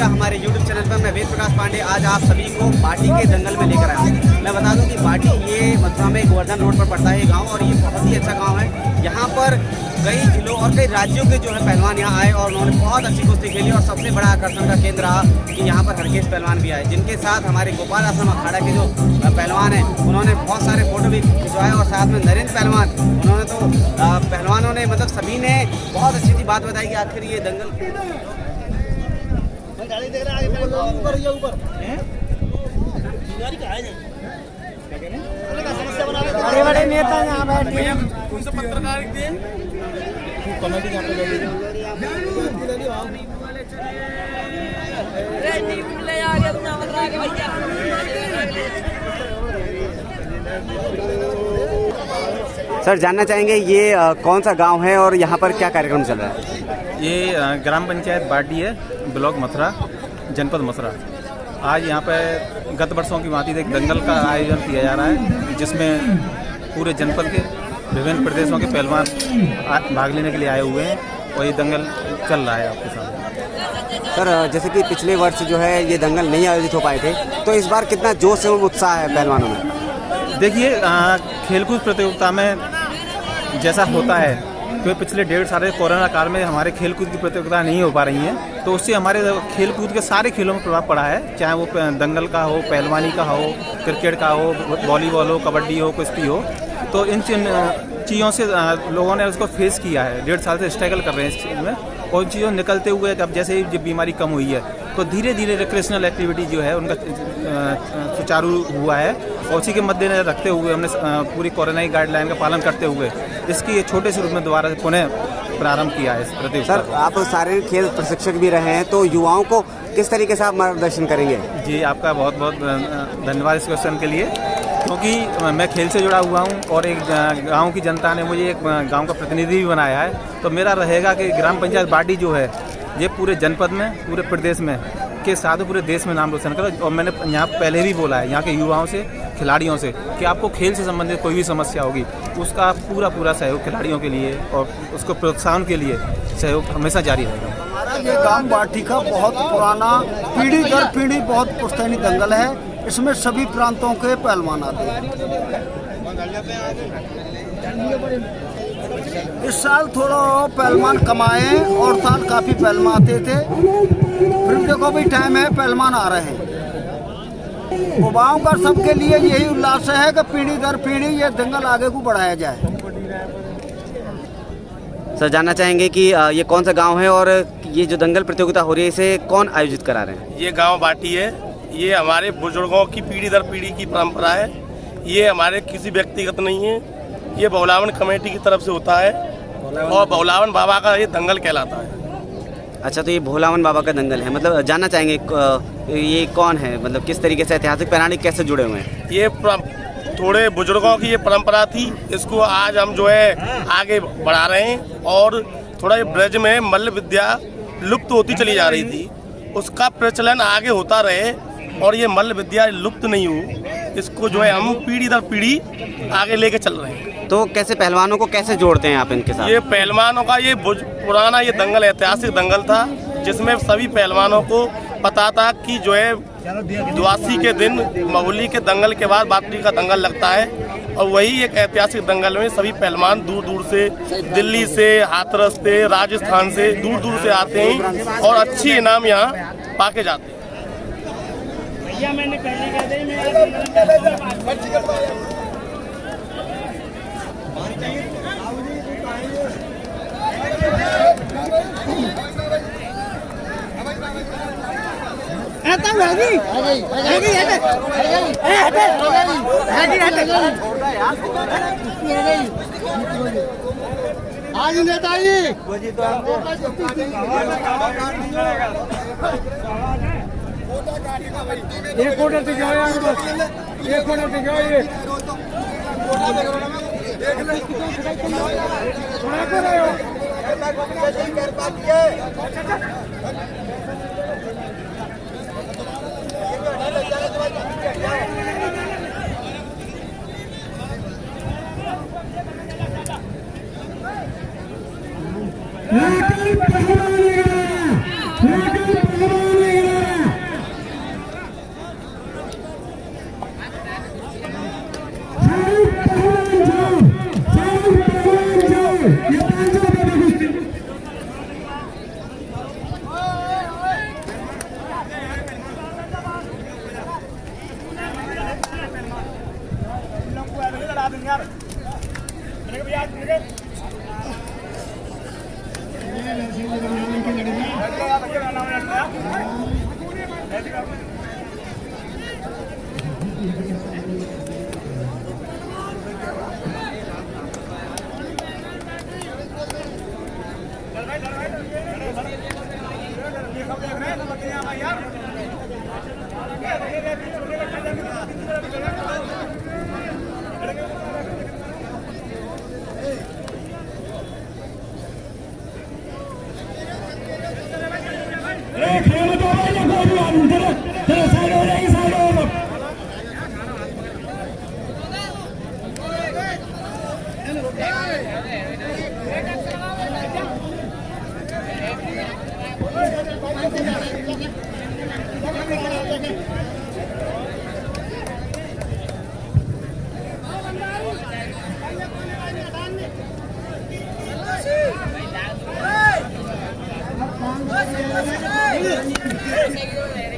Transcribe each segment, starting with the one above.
हमारे YouTube channel पर मैं वेद प्रकाश पांडे आज आप सभी को बाटी के दंगल में लेकर आया हूँ। मैं बता दूं कि बाटी ये मथुरा में गोवर्धन रोड पर पड़ता है गांव, और ये बहुत ही अच्छा गांव है। यहाँ पर कई जिलों और कई राज्यों के जो है पहलवान यहाँ आए और उन्होंने बहुत अच्छी कुश्ती खेली, और सबसे बड़ा आकर्षण का केंद्र रहा कि यहाँ पर हरकेश पहलवान भी आए, जिनके साथ हमारे गोपाल आश्रम अखाड़ा के जो पहलवान हैं उन्होंने बहुत सारे फोटो भी खिंचवाए, और साथ में नरेंद्र पहलवान उन्होंने तो पहलवानों ने मतलब सभी ने बहुत अच्छी सी बात बताई कि आखिर ये दंगल बड़े बड़े नेता यहाँ बैठे हैं। कौन सा पत्रकार कॉमेडी सर जानना चाहेंगे ये कौन सा गांव है और यहाँ पर क्या कार्यक्रम चल रहा है? ये ग्राम पंचायत बाटी है, ब्लॉक मथुरा, जनपद मथुरा। आज यहाँ पे गत वर्षों की भांति एक दंगल का आयोजन किया जा रहा है, जिसमें पूरे जनपद के विभिन्न प्रदेशों के पहलवान भाग लेने के लिए आए हुए हैं, और ये दंगल चल रहा है आपके सामने। सर जैसे कि पिछले वर्ष जो है ये दंगल नहीं आयोजित हो पाए थे, तो इस बार कितना जोश एवं उत्साह है पहलवानों में? देखिए, खेलकूद प्रतियोगिता में जैसा होता है, क्योंकि पिछले 1.5 साल कोरोना काल में हमारे खेलकूद की प्रतियोगिता नहीं हो पा रही हैं, तो उससे हमारे खेलकूद के सारे खेलों में प्रभाव पड़ा है, चाहे वो दंगल का हो, पहलवानी का हो, क्रिकेट का हो, वॉलीबॉल हो, कबड्डी हो, कुश्ती हो। तो इन चीज़ों से लोगों ने उसको फेस किया है, 1.5 साल से स्ट्रगल कर रहे हैं इस चीज़ में, और चीज़ों निकलते हुए अब जैसे ही जब बीमारी कम हुई है, तो धीरे धीरे रिक्रेशनल एक्टिविटी जो है उनका सुचारू हुआ है, और उसी के मद्देनजर रखते हुए हमने पूरी कोरोना की गाइडलाइन का पालन करते हुए इसकी छोटे से रूप में दोबारा पुनः प्रारंभ किया है इस प्रतियोगिता। सर आप शारीरिक खेल प्रशिक्षक भी रहे हैं, तो युवाओं को किस तरीके से आप मार्गदर्शन करेंगे? जी, आपका बहुत बहुत धन्यवाद इस क्वेश्चन के लिए, क्योंकि मैं खेल से जुड़ा हुआ हूं और एक गांव की जनता ने मुझे एक गांव का प्रतिनिधि भी बनाया है, तो मेरा रहेगा कि ग्राम पंचायत बाटी जो है ये पूरे जनपद में, पूरे प्रदेश में के साथ पूरे देश में नाम रोशन करो। और मैंने यहाँ पहले भी बोला है यहाँ के युवाओं से, खिलाड़ियों से, कि आपको खेल से संबंधित कोई भी समस्या होगी, उसका पूरा सहयोग खिलाड़ियों के लिए और उसको प्रोत्साहन के लिए सहयोग हमेशा जारी रहेगा। हमारा ये गांव बाटी का बहुत पुराना, पीढ़ी दर पीढ़ी बहुत पुश्तैनी दंगल है। इसमें सभी प्रांतों के पहलवान आते हैं। इस साल थोड़ा पहलवान कमाए और साल काफ़ी पहलवान आते थे, फिर देखो भाई टाइम है, पहलवान आ रहे हैं। युवाओं का सबके लिए यही उल्लास है कि पीढ़ी दर पीढ़ी ये दंगल आगे को बढ़ाया जाए। सर जानना चाहेंगे कि ये कौन सा गांव है और ये जो दंगल प्रतियोगिता हो रही है इसे कौन आयोजित करा रहे हैं? ये गांव बाटी है, ये हमारे बुजुर्गों की पीढ़ी दर पीढ़ी की परंपरा है। ये हमारे किसी व्यक्तिगत नहीं है, ये बहुलावन कमेटी की तरफ से होता है, और बहुलावन बाबा का ये दंगल कहलाता है। अच्छा, तो ये भोलावन बाबा का दंगल है, मतलब जानना चाहेंगे ये कौन है, मतलब किस तरीके से ऐतिहासिक प्रणाली कैसे जुड़े हुए हैं? ये थोड़े बुजुर्गों की ये परंपरा थी, इसको आज हम जो है आगे बढ़ा रहे हैं, और थोड़ा ये ब्रज में मल्ल विद्या लुप्त होती चली जा रही थी, उसका प्रचलन आगे होता रहे और ये मल्ल विद्या लुप्त नहीं हो, इसको जो है हम पीढ़ी दर पीढ़ी आगे लेके चल रहे हैं। तो कैसे पहलवानों को कैसे जोड़ते हैं आप इनके साथ? ये पहलवानों का ये पुराना ये दंगल ऐतिहासिक दंगल था, जिसमें सभी पहलवानों को पता था कि जो है द्वादशी के दिन महुली के दंगल के बाद बाटी का दंगल लगता है, और वही एक ऐतिहासिक दंगल में सभी पहलवान दूर दूर से, दिल्ली से, हाथरस से, राजस्थान से दूर दूर से आते हैं और अच्छी इनाम यहाँ पाके जाते हैं। आज नेताजी एक फोटो से जाओ यार, बस एक फोटो से जाओ। ये सुना कर रहे हो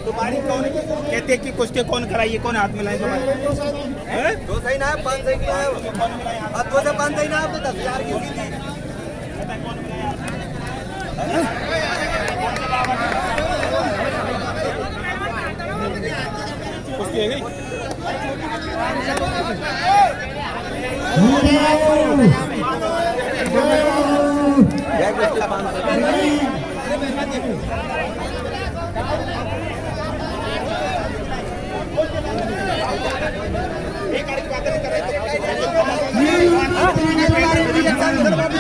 तुम्हारी कौन कहते कि कुश्ती कौन कराइए, कौन हाथ मिलाए तुम्हारे? दो सही ना, 5 सही किया है। अब 2 से 5 सही ना, आपने 10,000 की थी। कुश्ती है गई।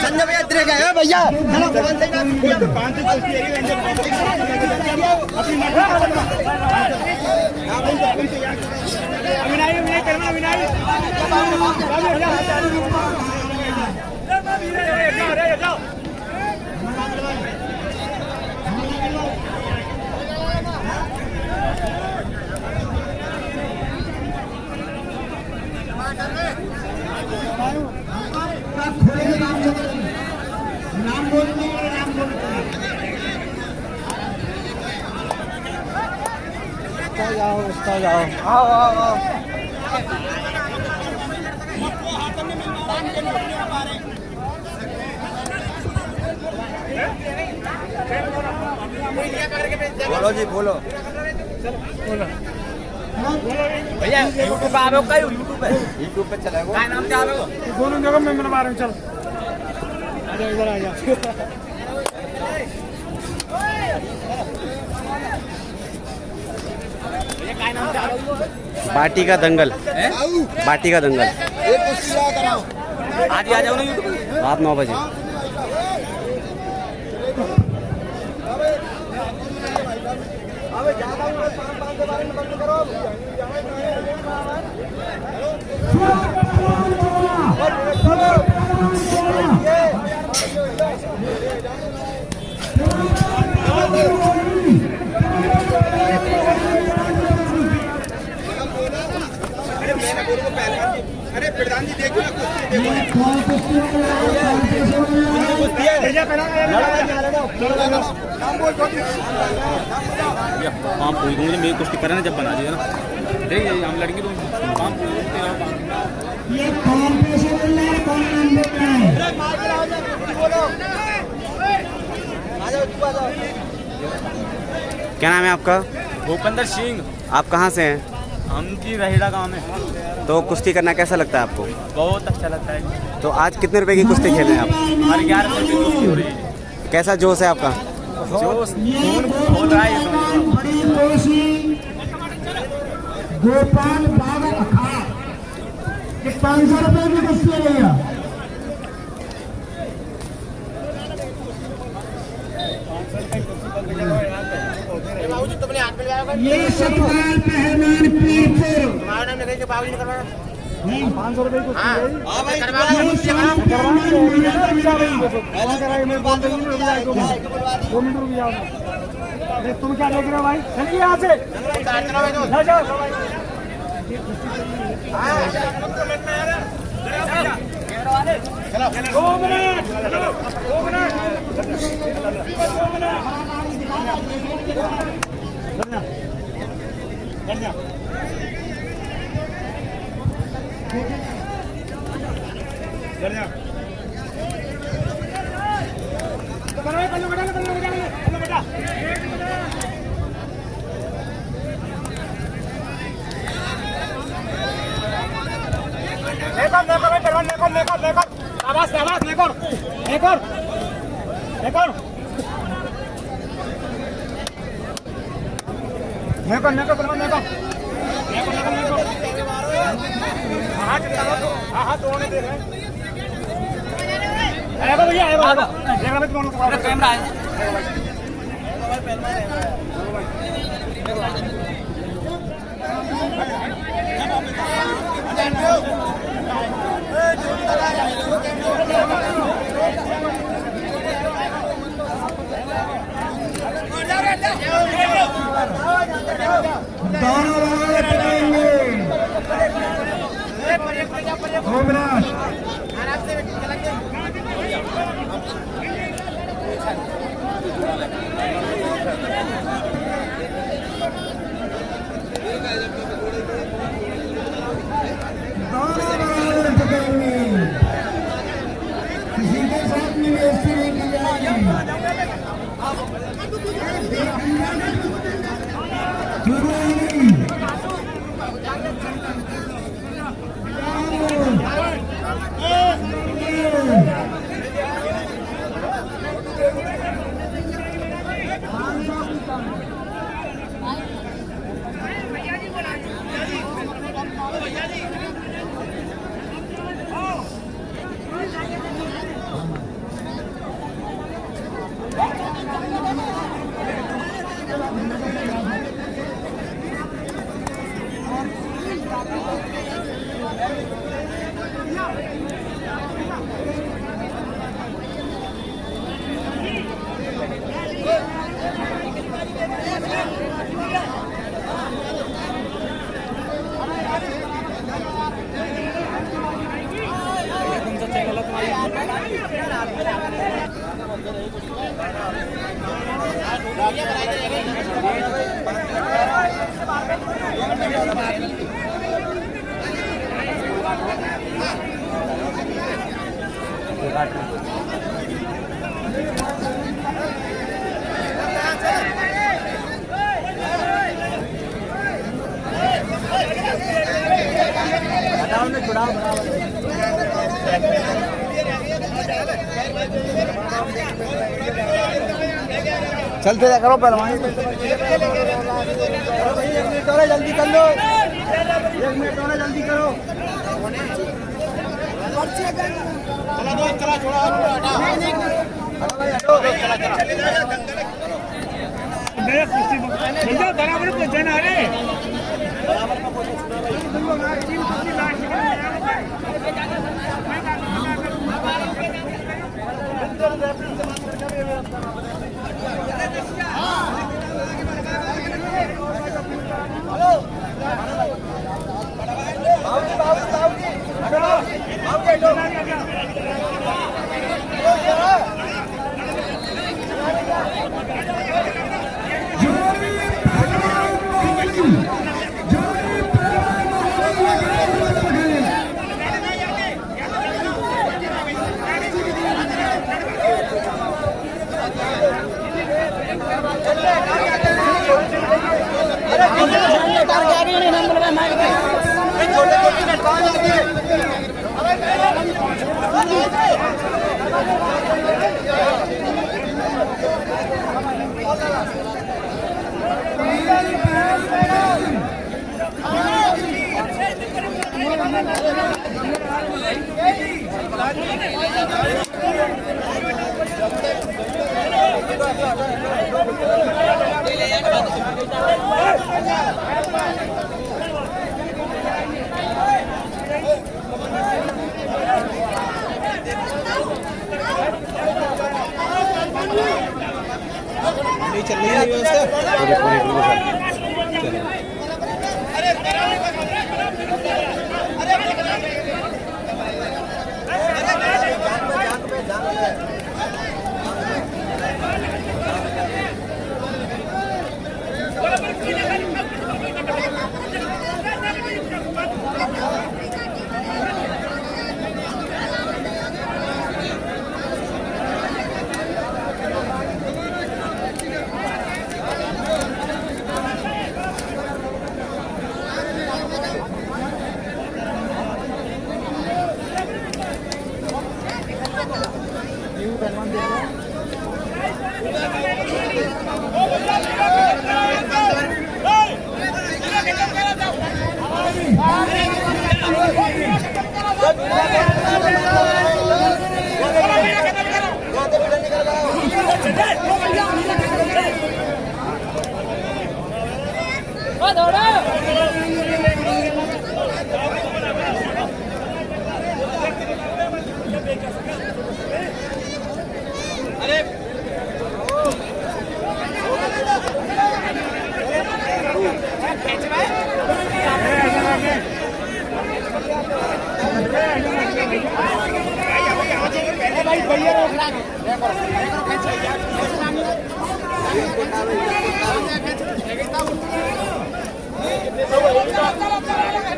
संजय भैया इतने गए भैया, नाम बोलने और नाम बोलते जाओ, उसका जाओ, आओ आओ आओ। बोलो जी, बोलो भैया। यूट्यूब पे आ रहे हो? कहीं यूट्यूब पे चलेगा, क्या नाम क्या आ रहे हो? दोनों जगह में मैं मारूं। चल आजा, इधर आ जा। बाटी का दंगल, बाटी का दंगल आज ही आ जाओ ना यूट्यूब पे। रात 9 बजे। अरे प्रधान जी देखो ना कुश्ती पाँव पूरी दूंगी मेरी कुश्ती करना जब बना दिया ना ठीक है हम लड़की तो पाँव क्या नाम है आपका? भूपेंद्र सिंह। आप कहाँ से हैं? हम जी रहीड़ा गांव में। तो कुश्ती करना कैसा लगता है आपको? बहुत अच्छा लगता है। तो आज कितने रुपए की कुश्ती खेल रहे हैं आप? हमारी 11 रुपये की कुश्ती हो रही है। कैसा जोश है आपका? जोश खून खोल रहा है। गोपाल बाग अखाड़ा 500 रुपए की कुश्ती है भैया। ये सतपाल पहलवान पीरपुर 500 रुपए की तुम क्या देख रहे हो भाई? चलिए यहाँ से कैमरा है। चलते जा करो पहलवान। जल्दी कर लो, 1 मिनट और जल्दी करो।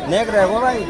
देख रहे हो भाई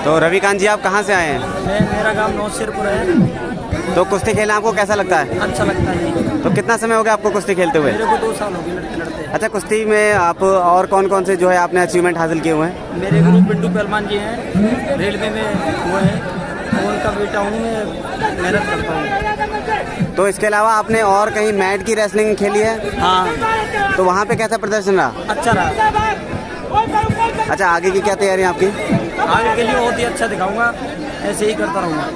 तो रविकांत जी, आप कहाँ से आए हैं? मेरा गांव नौसिरपुर है। तो कुश्ती खेलना आपको कैसा लगता है? अच्छा लगता है। तो कितना समय हो गया आपको कुश्ती खेलते हुए? मेरे को 2 साल हो गए लड़ते लड़ते। अच्छा, कुश्ती में आप और कौन कौन से जो है आपने अचीवमेंट हासिल किए हुए हैं? मेरे गुरु पिंटू पहलवान जी हैं, रेलवे में हुए हैं, उनका बेटा हूँ मैं, मेहनत करता हूँ। तो इसके अलावा आपने और कहीं मैट की रेसलिंग खेली है? हाँ, तो वहाँ पे कैसा प्रदर्शन रहा? अच्छा रहा। अच्छा, आगे की क्या तैयारी है आपकी? आगे के लिए बहुत ही अच्छा दिखाऊंगा, ऐसे ही करता रहूँगा।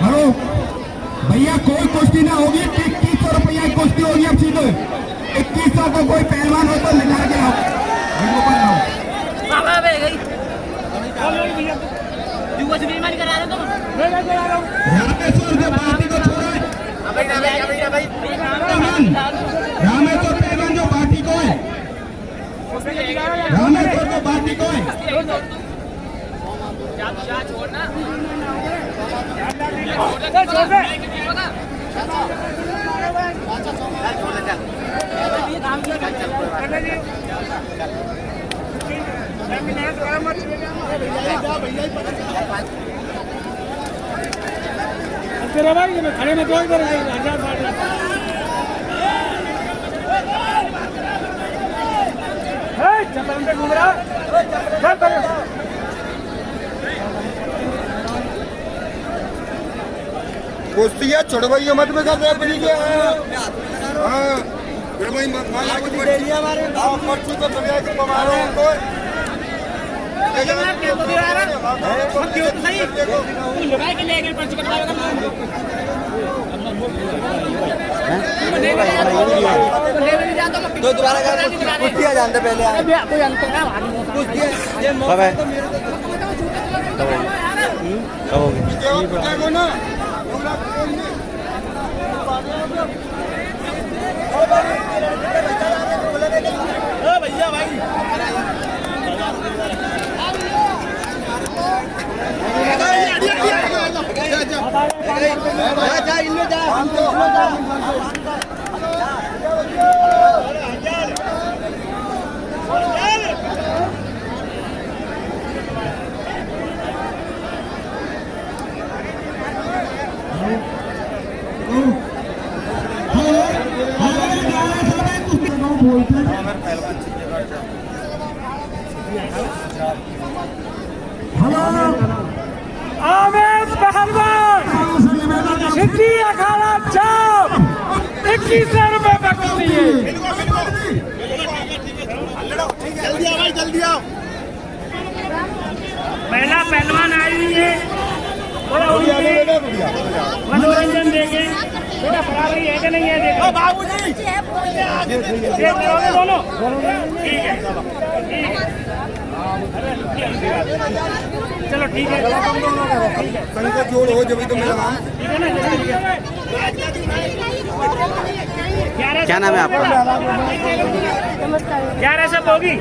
हेलो भैया, कोई कुश्ती ना होगी, 2100 रुपया की कुश्ती होगी। अब सीधे 2100 को कोई पहलवान हो तो निकाल के लाओ। रामेश्वर जो पार्टी को छोड़ा है, रामेश्वर पहलवान जो पार्टी को है, रामेश्वर को पार्टी को है। खड़े में कोई घूम रहा कुश्ती है छुड़वाइए मत में कर रहे बड़ी के हाँ छुड़वाई मत माला कुछ दे लिया हमारे आप पर्ची तो बढ़िया के मारो उनको क्यों तो सही लगा के ले गए पर्ची कटवाएगा तो दोबारा कुश्ती आ जानते पहले कोई अंतर ना कुश्ती कब है कब होगी ना भैया भाई जा इनमें जा आमिर पहलवान सिद्धि अखाड़ा चाप 2100 रुपए का कुश्ती है। जल्दी आओ भाई जल्दी आओ। पहला पहलवान आई हुई है मनोरंजन देंगे थोड़ा बराबरी है कि नहीं है देखो बाबूजी दोनों ठीक है चलो ठीक है संग जोड़ हो जब तो मेरा नाम क्या नाम है आपका? 11 से होगी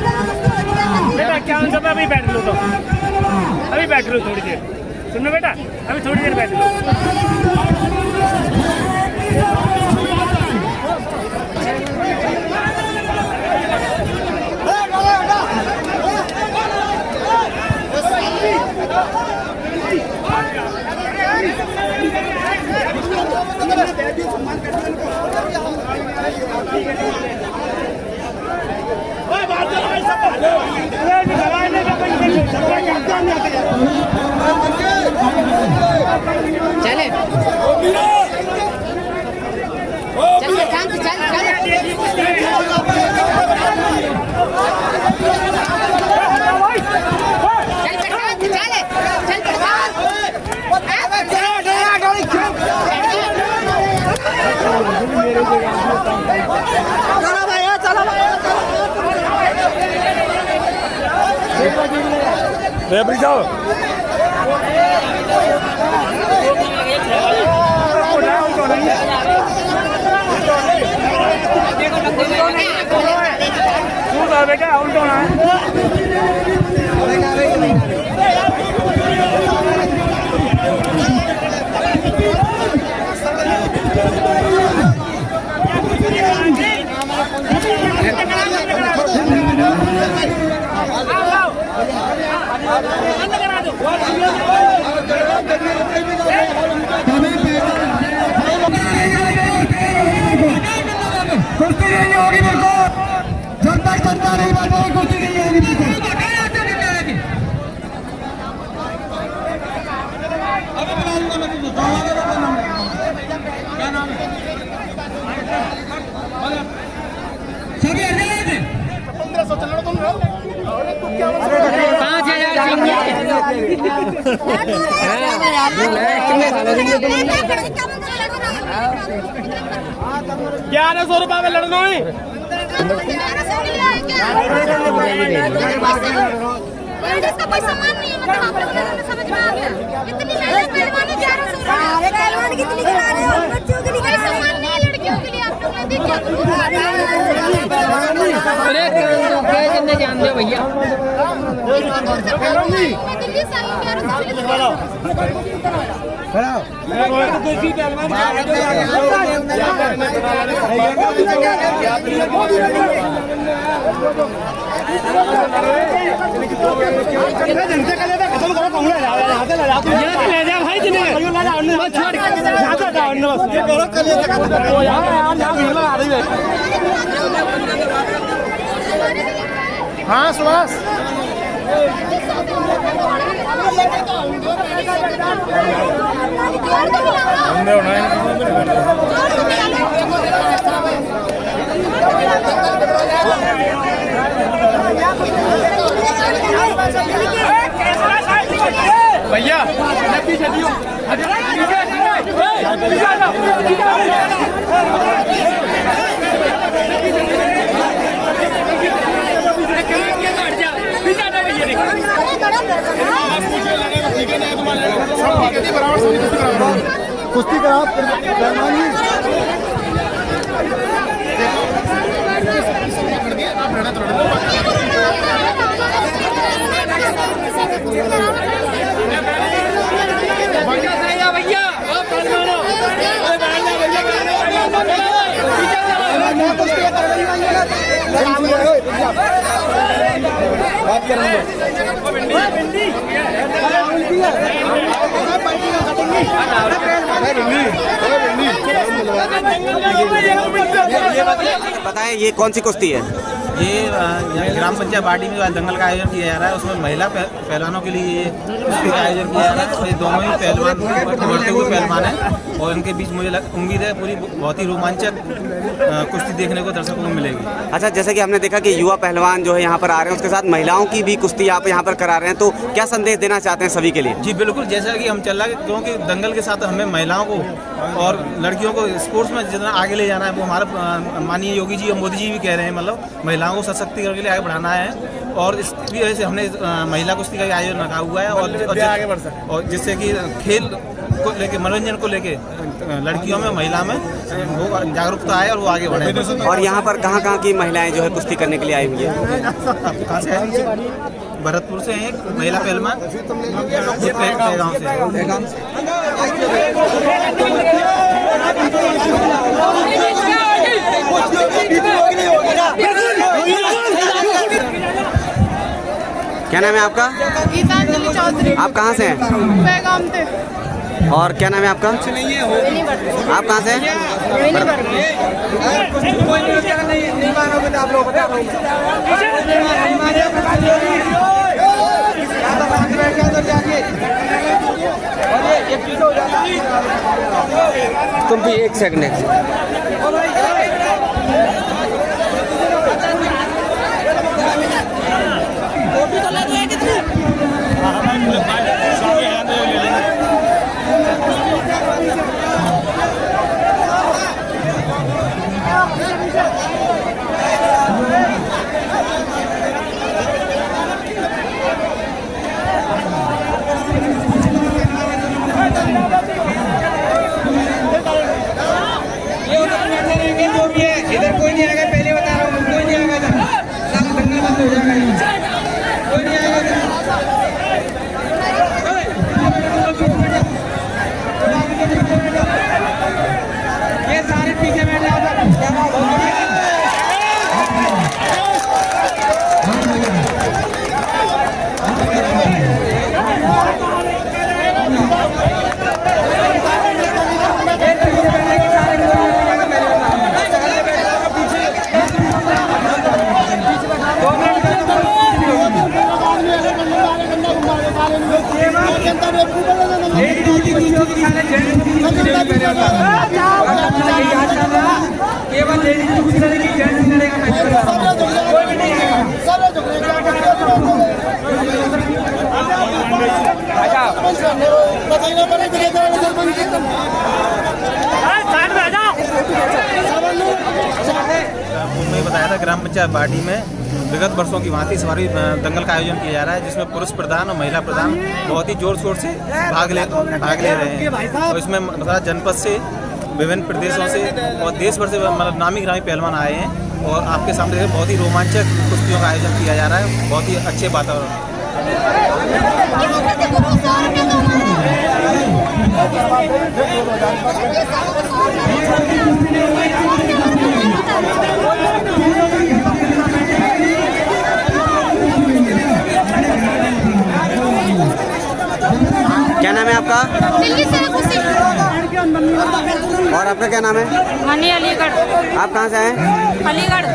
बेटा क्या सब अभी बैठ लो तो अभी बैठ लो थोड़ी देर सुनो बेटा अभी थोड़ी देर बैठ लो चले चल काम चल रेबड़ी जाओ बेटा उल्टो ना कुश्ती नहीं होगी मेरे को जब तक जनता नहीं बैठेगी कुश्ती नहीं होगी मेरे को सभी 5,000 ₹1100 में लड़ना है। इसका कोई सामान नहीं है, मतलब आप लोगों ने समझ में आ गया। इतनी मेहनत पहलवानी 1100 पहलवान कितनी करा रहे हो, बच्चों के लिए कोई सामान नहीं है, लड़कियों के लिए आप लोग ने देखा। अरे कितने जानते हो भैया? दिल्ली से आई 1100 ले जा भाई जिन्हें हाँ सुभाष भैया कुश्ती कराओ पहलवानी। बताएं ये कौन सी कुश्ती है? ये ग्राम पंचायत बाड़ी में दंगल का आयोजन किया जा रहा है। उसमें महिला पहलवानों के लिए कुश्ती का आयोजन किया जा रहा है। ये दोनों ही पहलवान बढ़ते हुए पहलवान हैं और इनके बीच मुझे उम्मीद है पूरी बहुत ही रोमांचक कुश्ती देखने को दर्शकों को मिलेगी। अच्छा, जैसे कि हमने देखा कि युवा पहलवान जो है यहाँ पर आ रहे हैं, उसके साथ महिलाओं की भी कुश्ती आप यहाँ पर करा रहे हैं, तो क्या संदेश देना चाहते हैं सभी के लिए? जी बिल्कुल, जैसा कि हम चल रहा है, क्योंकि दंगल के साथ हमें महिलाओं को और लड़कियों को स्पोर्ट्स में जितना आगे ले जाना है, वो हमारा माननीय योगी जी और मोदी जी भी कह रहे हैं, मतलब महिलाओं को सशक्तिकरण के लिए आगे बढ़ाना है। और इसकी वजह से हमने महिला कुश्ती का आयोजन रखा हुआ है और जिससे कि खेल को लेके, मनोरंजन को लेके लड़कियों में, महिला में वो जागरूकता आए और वो आगे बढ़े। और यहाँ पर कहाँ कहाँ की महिलाएं जो है कुश्ती करने के लिए आई हुई है? कहाँ से आई? भरतपुर से एक महिला पहलवान, गाँव से। क्या नाम है आपका? गीतांजलि चौधरी। आप कहाँ से हैं? पैगाम थे। और क्या नाम है आपका? आप कहाँ से हैं? तुम भी एक सेकंड इधर कोई नहीं आएगा, पहले बता रहा हूँ, कोई नहीं आएगा, सब दंगल बंद हो जाएगा, कोई नहीं आएगा। ये सारे पीछे बैठे केवल लेडीज की कुछ करेगी, जेंट्स करेगा, कोई भी नहीं करेगा। उन्होंने बताया था ग्राम पंचायत बाटी में विगत वर्षों की भांति इस बार भी दंगल का आयोजन किया जा रहा है, जिसमें पुरुष प्रधान और महिला प्रधान बहुत ही जोर शोर से भाग ले रहे हैं। और इसमें मतलब जनपद से, विभिन्न प्रदेशों से और देश भर से मतलब नामी ग्रामी पहलवान आए हैं और आपके सामने बहुत ही रोमांचक कुश्तियों का आयोजन किया जा रहा है, बहुत ही अच्छे वातावरण। क्या नाम है आपका? दिल्ली से खुशी। और आपका क्या नाम है? मनी अलीगढ़। आप कहाँ से हैं? अलीगढ़।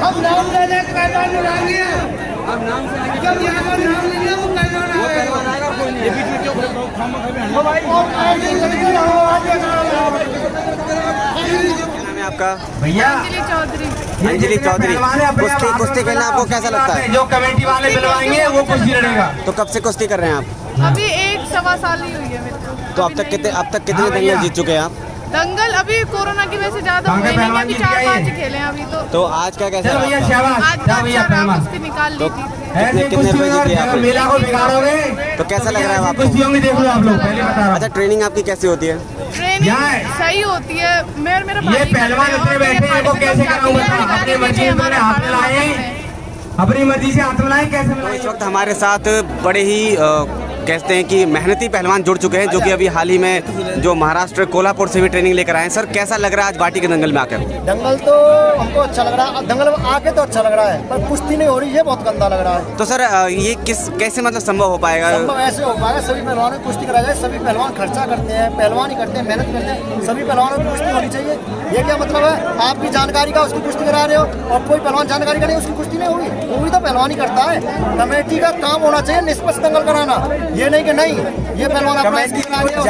हम नाम लेने के पहलवान बुलाएंगे। हम नाम से जब यहाँ पर नाम ले लिया वो पहलवान आएगा। कोई नहीं। ये वीडियो क्यों भाई? क्या नाम है आपका? भैया अंजलि चौधरी। अंजलि चौधरी। कुश्ती खेलना आपको कैसा लगता है? जो कमेटी वाले बुलवाएंगे वो कुश्ती लड़ेगा। तो कब से कुश्ती कर रहे हैं आप? अभी 1-1.25 साल ही हुई है मेरे को। तो अब तक कितने दंगल जीत चुके हैं आप? दंगल अभी कोरोना की वजह से ज्यादा हुए नहीं, अभी 4-5 खेले हैं अभी तो आज का कैसा भैया रहा? शाबाश। आज तो अच्छा रहा, कुश्ती निकाल ली थी। कितने रुपए जीते आपने? मेला को बिगाड़ोगे तो कैसा लग रहा है आपको? कुश्तियों में देख लो आप लोग, पहले बता रहा अच्छा, ट्रेनिंग आपकी कैसी होती है? ट्रेनिंग सही होती है। मेरा हूँ। ये पहलवान इतने बैठे हैं वो कैसे कराऊंगा? अपनी मर्जी से मैंने हाथ मिलाए, अपनी मर्जी से हाथ मिलाए, कैसे तो मिलाए? इस वक्त हमारे साथ बड़े ही कहते हैं कि मेहनती पहलवान जुड़ चुके हैं, जो कि अभी हाल ही में जो महाराष्ट्र कोल्हापुर से भी ट्रेनिंग लेकर आए हैं। सर, कैसा लग रहा है आज बाटी के दंगल में आकर? दंगल तो हमको अच्छा लग रहा है, दंगल में आके तो अच्छा लग रहा है, पर कुश्ती नहीं हो रही है, बहुत गंदा लग रहा है। तो सर ये कैसे मतलब संभव हो पाएगा? संभव ऐसे हो पाएगा, सभी पहलवानों की कुश्ती कराई जाए। सभी पहलवान खर्चा करते हैं, पहलवान ही करते हैं, मेहनत करते हैं। सभी पहलवानों की कुश्ती होनी चाहिए। ये क्या मतलब है? आपकी जानकारी का उसकी कुश्ती करा रहे हो और कोई पहलवान जानकारी का नहीं, उसकी कुश्ती नहीं होगी। वो भी तो पहलवान ही करता है। कमेटी का काम होना चाहिए निष्पक्ष दंगल कराना, ये नहीं कि नहीं ये पहलवान अपना इसकी करा रहे हो।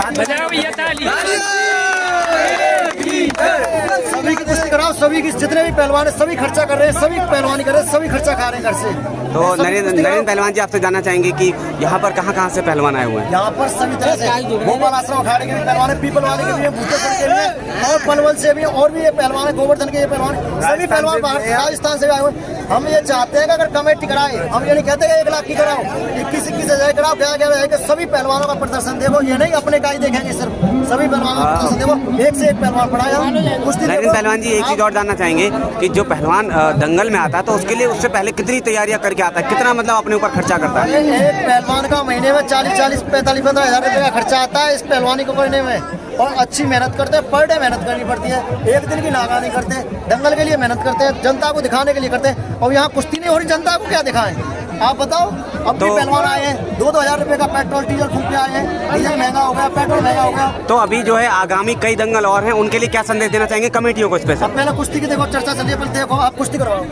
सभी की कुश्ती कराओ, सभी की जितने भी पहलवान है सभी खर्चा कर रहे हैं, सभी पहलवानी कर रहे हैं, सभी खर्चा खा रहे हैं घर से। तो नरेंद्र पहलवान जी, आपसे जानना चाहेंगे कि यहाँ पर कहाँ से पहलवान आए हुए हैं? यहाँ पर सभी तरह से गोपाल आश्रम अखाड़े के भी पहलवान है, पीपल वाले के भी है, भूतेश्वर के भी है और पलवल से भी, और भी ये पहलवान है, गोवर्धन के ये पहलवान, सभी पहलवान बाहर राजस्थान से भी आए हुए। हम ये चाहते हैं कि अगर कमेटी कराए, हम ये नहीं कहते 1 लाख की कराओ, 21-21 कराओ, क्या सभी पहलवानों का प्रदर्शन देखो। ये नहीं अपने का ही देखेंगे, सिर्फ सभी पहलवानों का प्रदर्शन देखो। एक से एक पहलवान पढ़ाया। नरेंद्र पहलवान जी, एक चीज और जानना चाहेंगे कि जो पहलवान दंगल में आता है तो उसके लिए उससे पहले कितनी तैयारियां करके आता है, कितना मतलब अपने ऊपर खर्चा करता है? एक पहलवान का महीने में 40-40, 45-15 हज़ार रुपये का खर्चा आता है इस पहलवानी को करने में। और अच्छी मेहनत करते हैं, पर डे मेहनत करनी पड़ती है, एक दिन की नागा नहीं करते। दंगल के लिए मेहनत करते हैं, जनता को दिखाने के लिए करते हैं। और यहाँ कुश्ती नहीं हो रही, जनता को क्या दिखाएं? आप बताओ। अब भी पहलवान आए हैं, 2-2 हज़ार रुपये का पेट्रोल डीजल फूक के आए हैं, डीजल महंगा हो गया, पेट्रोल महंगा हो गया। तो अभी जो है आगामी कई दंगल और हैं, उनके लिए क्या संदेश देना चाहेंगे कमेटियों को स्पेशल? अब पहले कुश्ती की देखो चर्चा चलिए, पहले देखो आप कुश्ती करवाओ।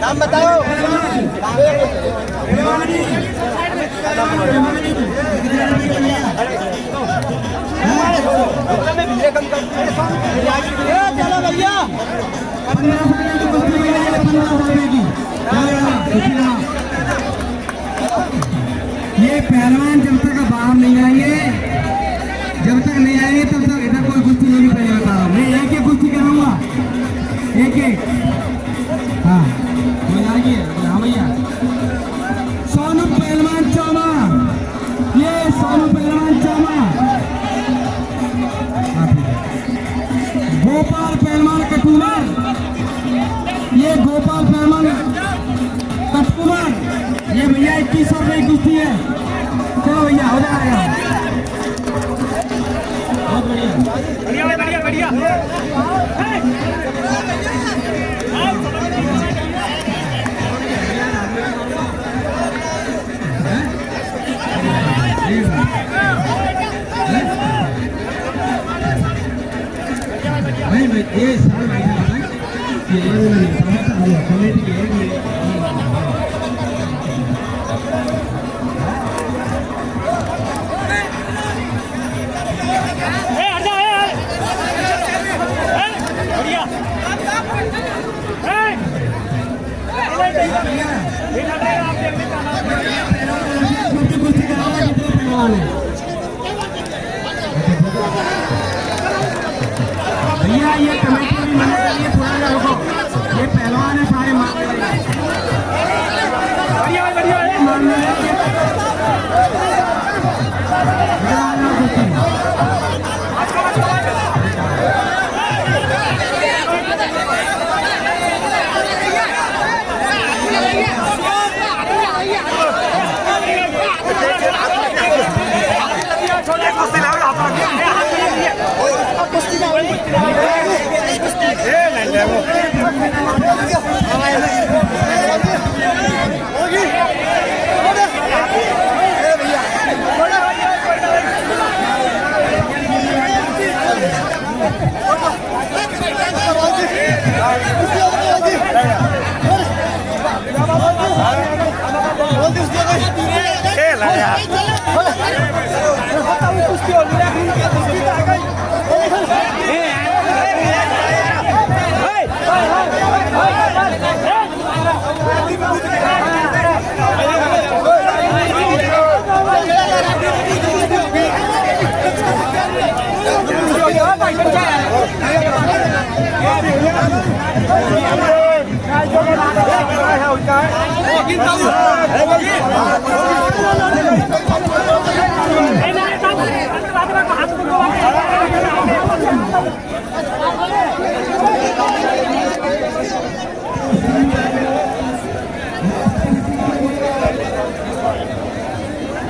नाम बताओ। चलो भैया, ये पहलवान जब तक बाहर नहीं आएंगे, जब तक नहीं आएंगे तब तक इधर कोई कुश्ती नहीं पहले बता रहा हूँ। मैं एक एक कुश्ती कराऊंगा, एक। हाँ भैया, सोनू पहलवान चौमा, ये सोनू पहलवान चौमा, गोपाल पहलवान कटुमर, ये गोपाल पहलवान कटुमर, ये भैया 2100 रुपये की कुश्ती है। चलो भैया, हो जाएगा। बहुत बढ़िया। बढ़िया ये साल भाई साहब ये कमेटी के भैया ये कमेटी भी मिलने चाहिए, थोड़ा सा रुको। ये पहलवान है सारे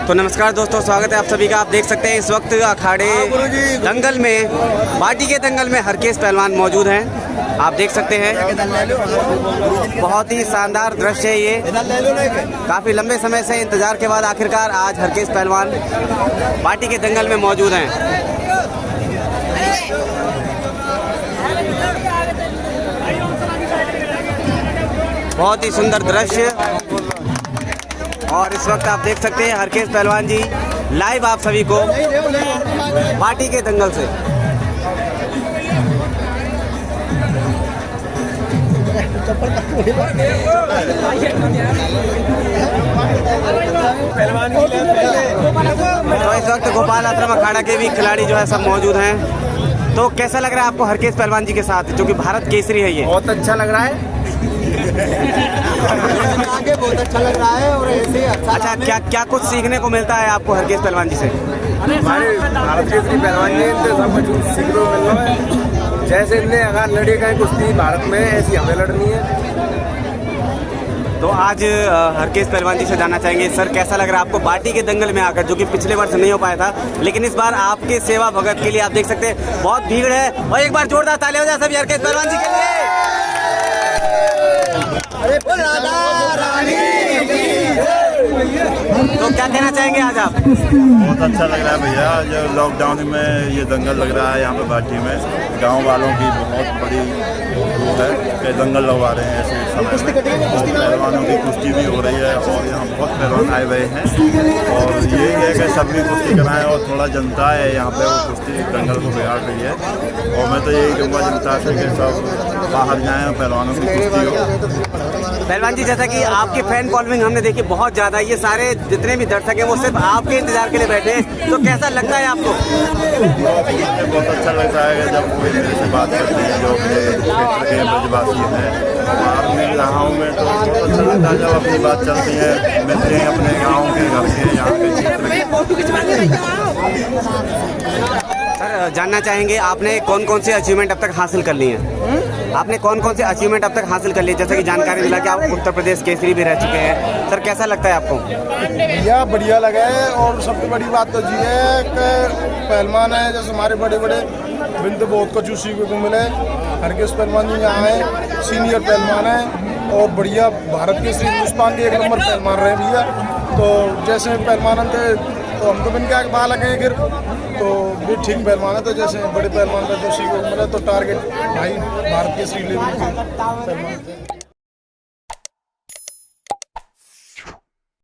तो नमस्कार दोस्तों, स्वागत है आप सभी का। आप देख सकते हैं इस वक्त अखाड़े दंगल में, पार्टी के दंगल में हरकेश पहलवान मौजूद हैं। आप देख सकते हैं बहुत ही शानदार दृश्य है ये। काफ़ी लंबे समय से इंतजार के बाद आखिरकार आज हरकेश पहलवान पार्टी के दंगल में मौजूद हैं। बहुत ही सुंदर दृश्य। और इस वक्त आप देख सकते हैं हरकेश पहलवान जी लाइव आप सभी को पार्टी के दंगल से। तो इस वक्त गोपाल आश्रम अखाड़ा के भी खिलाड़ी जो है सब मौजूद हैं। तो कैसा लग रहा है आपको हरकेश पहलवान जी के साथ, जो कि भारत केसरी है ये? बहुत अच्छा लग रहा है। आगे बहुत अच्छा लग रहा है और ऐसे अच्छा, क्या क्या कुछ सीखने को मिलता है आपको हरकेश पहलवान जी से? हमारे भारत केसरी पहलवान जी इनसे सब कुछ सीखने को मिल रहा है। जैसे इनने अगर लड़ी का कुश्ती भारत में, ऐसी हमें लड़नी है। तो आज हरकेश पहलवान जी से जानना चाहेंगे, सर कैसा लग रहा है आपको पार्टी के दंगल में आकर, जो कि पिछले वर्ष नहीं हो पाया था, लेकिन इस बार आपके सेवा भगत के लिए आप देख सकते हैं बहुत भीड़ है। और एक बार जोरदार ताली हो जाए सभी हरकेश पहलवान जी के लिए। तो क्या कहना चाहेंगे आज आप? बहुत अच्छा लग रहा है भैया, जो लॉकडाउन में ये दंगल लग रहा है यहाँ पे पार्टी में। गांव वालों की बहुत बड़ी वो है कि दंगल लगवा रहे हैं ऐसे समय में, और पहलवानों की कुश्ती भी हो रही है और यहाँ बहुत पहलवान आए हुए हैं। और यही है कि सब भी कुश्ती कराएं और थोड़ा जनता है यहाँ पे वो कुश्ती दंगल को बिगाड़ रही है। और मैं तो यही कहूँगा जनता से कि सब बाहर जाएँ और पहलवानों की कुश्ती हो। पहलवान जी, जैसा कि आपकी फैन फॉलोइंग हमने देखी बहुत ज़्यादा, ये सारे जितने भी दर्शक हैं वो सिर्फ आपके इंतजार के लिए बैठे हैं, तो कैसा लगता है आपको? बहुत अच्छा लगता है कि जब कोई मेरे से बात करते हैं जो क्षेत्र के ब्रजवासी हैं, बाहर मिल रहा हूँ मैं, तो बहुत अच्छा लगता है जब अपनी बात चलती है, मिलते हैं अपने गाँव के, घर के, यहाँ के क्षेत्र के। सर जानना चाहेंगे आपने कौन कौन से अचीवमेंट अब तक हासिल कर लिए हैं? आपने कौन कौन से अचीवमेंट अब तक हासिल कर लिए? जैसे कि जानकारी मिला कि आप उत्तर प्रदेश केसरी भी रह चुके हैं। सर कैसा लगता है आपको? भैया बढ़िया लगा है। और सबसे बड़ी बात तो ये है कि पहलवान है जैसे हमारे बड़े बड़े बिंदु बहुत कुछ सीखने को मिले। हरकेश पहलवान जी यहाँ है, सीनियर पहलवान है और बढ़िया भारत के हिंदुस्तान के एक नंबर पहलवान रहे भैया। तो जैसे पहलवान थे तो हम तो बिन के आगे बालक हैं फिर तो भी ठीक पहलवान है। तो जैसे बड़े पहलवान का जो सीखने को मिला तो टारगेट भाई भारत के श्री लेवल के पहलवान थे।